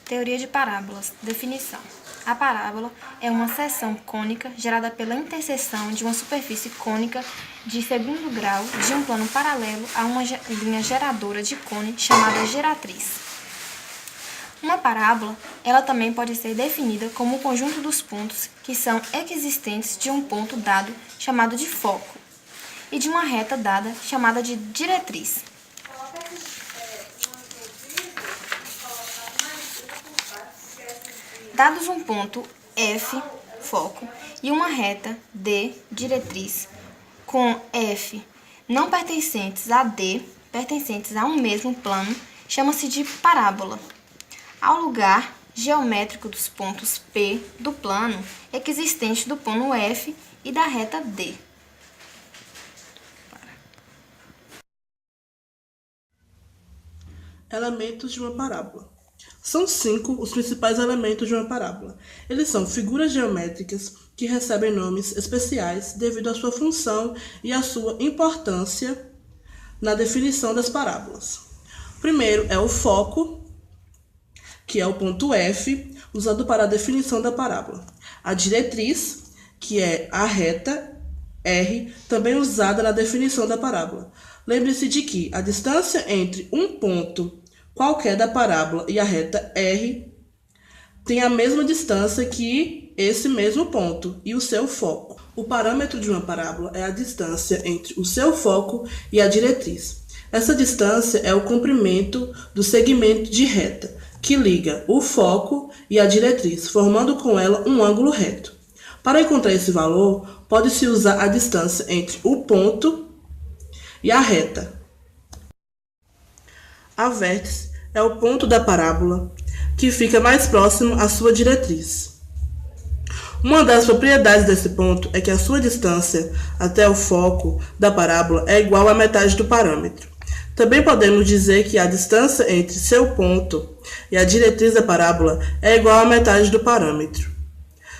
Teoria de parábolas. Definição. A parábola é uma seção cônica gerada pela interseção de uma superfície cônica de segundo grau de um plano paralelo a uma linha geradora de cone chamada geratriz. Uma parábola, ela também pode ser definida como o conjunto dos pontos que são equidistentes de um ponto dado chamado de foco e de uma reta dada chamada de diretriz. Dados um ponto F, foco, e uma reta D, diretriz, com F não pertencentes a D, pertencentes a um mesmo plano, chama-se de parábola. Ao lugar geométrico dos pontos P do plano equidistente do ponto F e da reta D. Elementos de uma parábola. São 5 os principais elementos de uma parábola. Eles são figuras geométricas que recebem nomes especiais devido à sua função e à sua importância na definição das parábolas. O primeiro é o foco, que é o ponto F, usado para a definição da parábola. A diretriz, que é a reta R, também usada na definição da parábola. Lembre-se de que a distância entre um ponto qualquer da parábola e a reta R tem a mesma distância que esse mesmo ponto e o seu foco. O parâmetro de uma parábola é a distância entre o seu foco e a diretriz. Essa distância é o comprimento do segmento de reta, que liga o foco e a diretriz, formando com ela um ângulo reto. Para encontrar esse valor, pode-se usar a distância entre o ponto e a reta. A vértice é o ponto da parábola que fica mais próximo à sua diretriz. Uma das propriedades desse ponto é que a sua distância até o foco da parábola é igual à metade do parâmetro. Também podemos dizer que a distância entre seu ponto e a diretriz da parábola é igual à metade do parâmetro.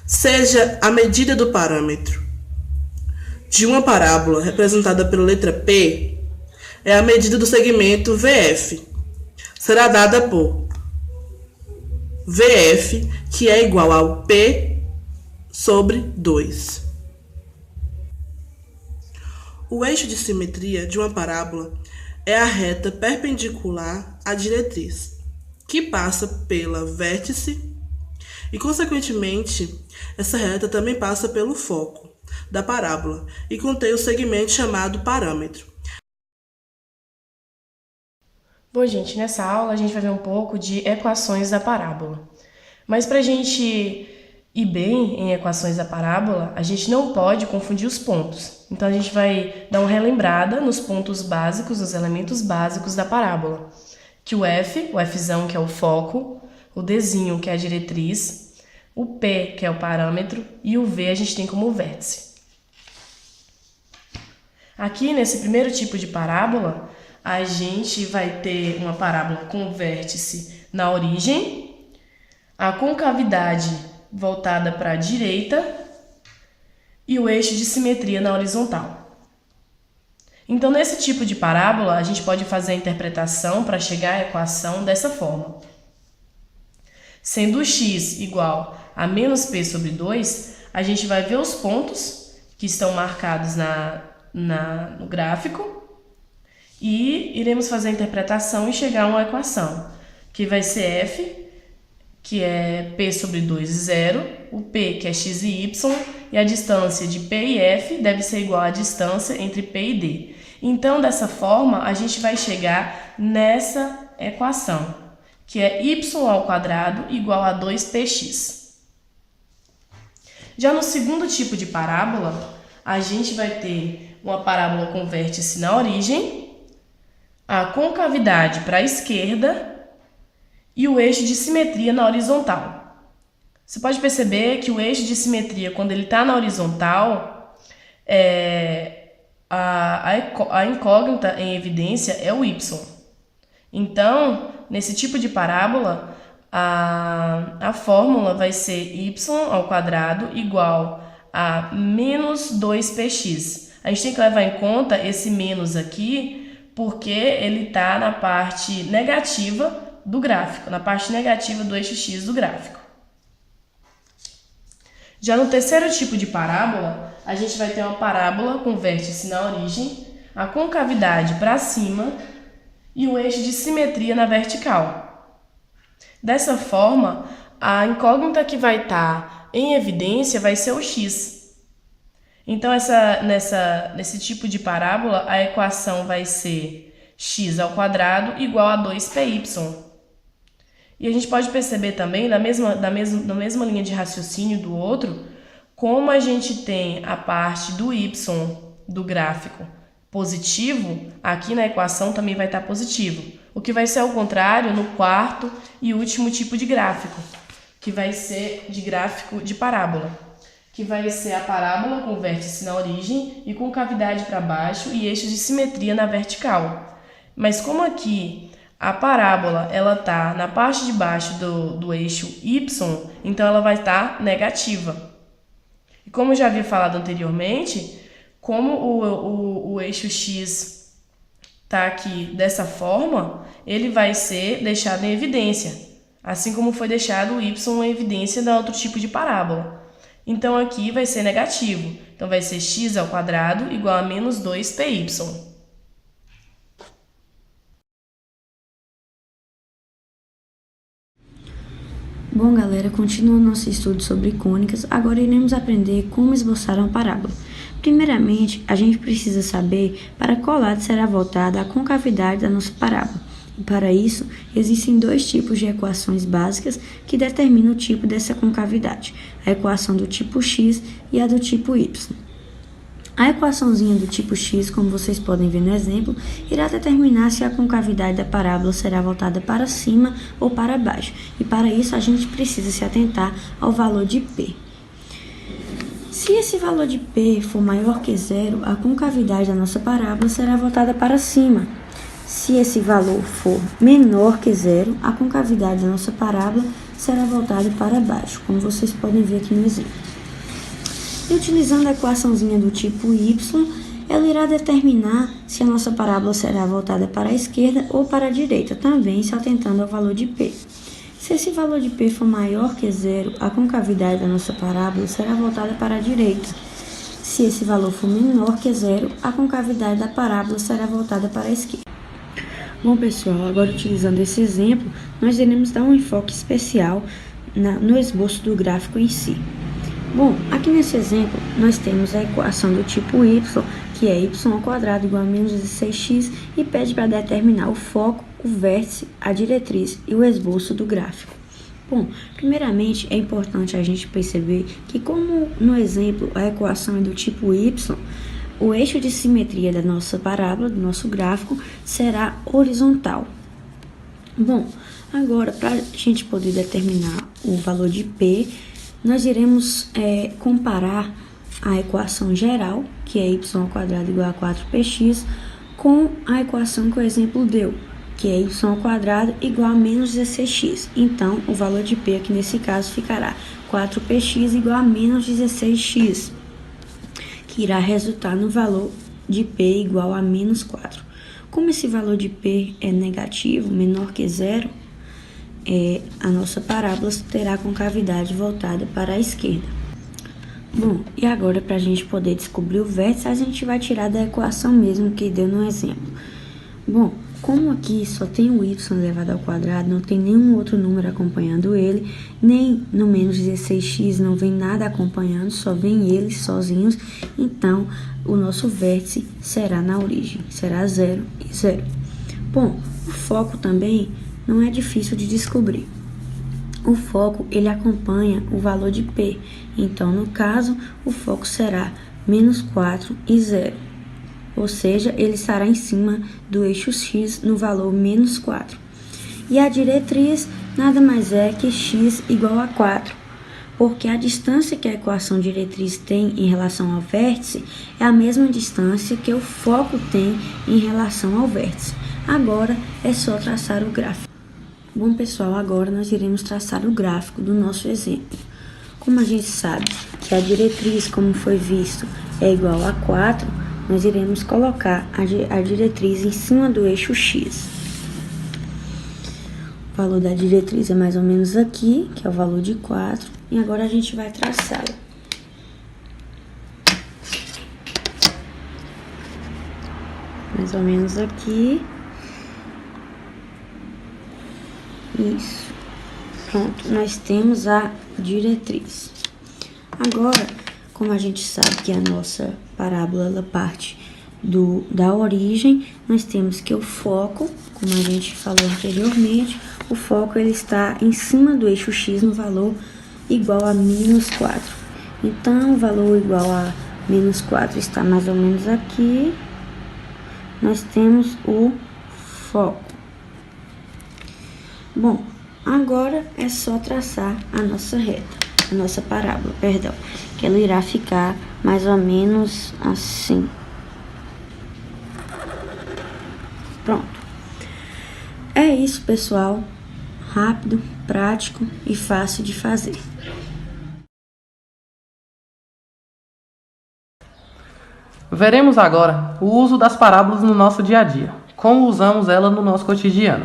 Seja a medida do parâmetro de uma parábola representada pela letra P, é a medida do segmento VF. Será dada por VF, que é igual ao P sobre 2. O eixo de simetria de uma parábola é a reta perpendicular à diretriz, que passa pela vértice e, consequentemente, essa reta também passa pelo foco da parábola e contém o segmento chamado parâmetro. Bom, gente, nessa aula a gente vai ver um pouco de equações da parábola. Mas para a gente ir bem em equações da parábola, a gente não pode confundir os pontos. Então a gente vai dar uma relembrada nos pontos básicos, nos elementos básicos da parábola. Que o Fzão, que é o foco, o Dzinho, que é a diretriz, o P, que é o parâmetro, e o V a gente tem como vértice. Aqui, nesse primeiro tipo de parábola, a gente vai ter uma parábola com vértice na origem, a concavidade voltada para a direita e o eixo de simetria na horizontal. Então, nesse tipo de parábola, a gente pode fazer a interpretação para chegar à equação dessa forma. Sendo x igual a menos p sobre 2, a gente vai ver os pontos que estão marcados no gráfico e iremos fazer a interpretação e chegar a uma equação, que vai ser f, que é p sobre 2, 0, o p, que é x e y, e a distância de p e f deve ser igual à distância entre p e d. Então, dessa forma, a gente vai chegar nessa equação, que é y² igual a 2px. Já no segundo tipo de parábola, a gente vai ter uma parábola com vértice na origem, a concavidade para a esquerda e o eixo de simetria na horizontal. Você pode perceber que o eixo de simetria, quando ele está na horizontal, a incógnita em evidência é o y. Então, nesse tipo de parábola, a fórmula vai ser y² igual a menos 2px. A gente tem que levar em conta esse menos aqui, porque ele está na parte negativa do gráfico, na parte negativa do eixo x do gráfico. Já no terceiro tipo de parábola, a gente vai ter uma parábola com vértice na origem, a concavidade para cima e o eixo de simetria na vertical. Dessa forma, a incógnita que vai estar em evidência vai ser o x. Então, nesse tipo de parábola, a equação vai ser x² igual a 2py. E a gente pode perceber também, na mesma linha de raciocínio do outro, como a gente tem a parte do y do gráfico positivo, aqui na equação também vai estar positivo. O que vai ser ao contrário no quarto e último tipo de gráfico, que vai ser de gráfico de parábola, que vai ser a parábola com vértice na origem e com cavidade para baixo e eixos de simetria na vertical. Mas como aqui a parábola ela está na parte de baixo do eixo y, então ela vai estar negativa. E como eu já havia falado anteriormente, como o eixo x está aqui dessa forma, ele vai ser deixado em evidência, assim como foi deixado o y em evidência no outro tipo de parábola. Então aqui vai ser negativo, então vai ser x² igual a menos 2py. Bom, galera, continuando nosso estudo sobre cônicas, agora iremos aprender como esboçar uma parábola. Primeiramente, a gente precisa saber para qual lado será voltada a concavidade da nossa parábola. E para isso, existem dois tipos de equações básicas que determinam o tipo dessa concavidade, a equação do tipo x e a do tipo y. A equaçãozinha do tipo x, como vocês podem ver no exemplo, irá determinar se a concavidade da parábola será voltada para cima ou para baixo. E para isso a gente precisa se atentar ao valor de P. Se esse valor de P for maior que zero, a concavidade da nossa parábola será voltada para cima. Se esse valor for menor que zero, a concavidade da nossa parábola será voltada para baixo, como vocês podem ver aqui no exemplo. E utilizando a equaçãozinha do tipo y, ela irá determinar se a nossa parábola será voltada para a esquerda ou para a direita, também se atentando ao valor de P. Se esse valor de P for maior que zero, a concavidade da nossa parábola será voltada para a direita. Se esse valor for menor que zero, a concavidade da parábola será voltada para a esquerda. Bom, pessoal, agora utilizando esse exemplo, nós iremos dar um enfoque especial no esboço do gráfico em si. Bom, aqui nesse exemplo, nós temos a equação do tipo y, que é y² igual a menos 16x, e pede para determinar o foco, o vértice, a diretriz e o esboço do gráfico. Bom, primeiramente é importante a gente perceber que, como no exemplo a equação é do tipo y, o eixo de simetria da nossa parábola, do nosso gráfico, será horizontal. Bom, agora para a gente poder determinar o valor de P, nós iremos comparar a equação geral, que é y² igual a 4px, com a equação que o exemplo deu, que é y² igual a menos 16x. Então, o valor de P aqui nesse caso ficará 4px igual a menos 16x, que irá resultar no valor de P igual a menos 4. Como esse valor de P é negativo, menor que zero, a nossa parábola terá a concavidade voltada para a esquerda. Bom, e agora para a gente poder descobrir o vértice, a gente vai tirar da equação mesmo que deu no exemplo. Bom, como aqui só tem o y elevado ao quadrado, não tem nenhum outro número acompanhando ele, nem no menos 16x não vem nada acompanhando, só vem eles sozinhos, então o nosso vértice será na origem, será 0 e 0. Bom, o foco também não é difícil de descobrir. O foco, ele acompanha o valor de P. Então, no caso, o foco será menos 4 e 0. Ou seja, ele estará em cima do eixo x no valor menos 4. E a diretriz nada mais é que x igual a 4. Porque a distância que a equação diretriz tem em relação ao vértice é a mesma distância que o foco tem em relação ao vértice. Agora é só traçar o gráfico. Bom, pessoal, agora nós iremos traçar o gráfico do nosso exemplo. Como a gente sabe que a diretriz, como foi visto, é igual a 4, nós iremos colocar a diretriz em cima do eixo x. O valor da diretriz é mais ou menos aqui, que é o valor de 4. E agora a gente vai traçá-la. Mais ou menos aqui. Isso. Pronto, nós temos a diretriz. Agora, como a gente sabe que a nossa parábola ela parte da origem, nós temos que o foco, como a gente falou anteriormente, o foco ele está em cima do eixo x no valor igual a -4. Então, o valor igual a -4 está mais ou menos aqui. Nós temos o foco. Bom, agora é só traçar a nossa reta, a nossa parábola, perdão, que ela irá ficar mais ou menos assim. Pronto. É isso, pessoal. Rápido, prático e fácil de fazer. Veremos agora o uso das parábolas no nosso dia a dia, como usamos elas no nosso cotidiano.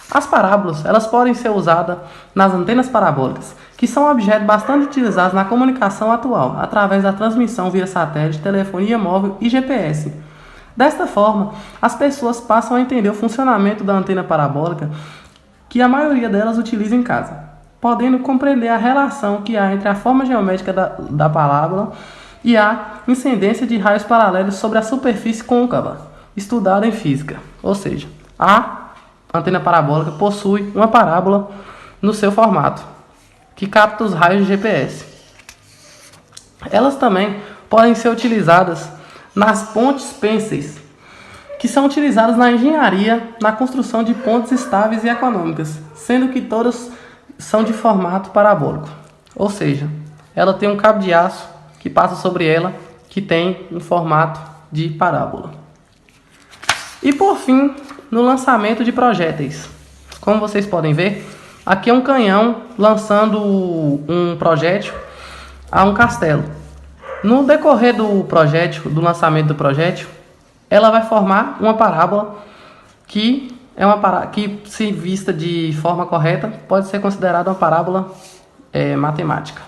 As parábolas, elas podem ser usadas nas antenas parabólicas, que são objetos bastante utilizados na comunicação atual, através da transmissão via satélite, telefonia móvel e GPS. Desta forma, as pessoas passam a entender o funcionamento da antena parabólica, que a maioria delas utiliza em casa, podendo compreender a relação que há entre a forma geométrica da parábola e a incidência de raios paralelos sobre a superfície côncava, estudada em física. Ou seja, a antena parabólica possui uma parábola no seu formato, que capta os raios de GPS. Elas também podem ser utilizadas nas pontes pênseis, que são utilizadas na engenharia, na construção de pontes estáveis e econômicas, sendo que todas são de formato parabólico. Ou seja, ela tem um cabo de aço que passa sobre ela, que tem um formato de parábola. E por fim, no lançamento de projéteis. Como vocês podem ver, aqui é um canhão lançando um projétil a um castelo. No decorrer do projétil, do lançamento do projétil, ela vai formar uma parábola que se vista de forma correta, pode ser considerada uma parábola matemática.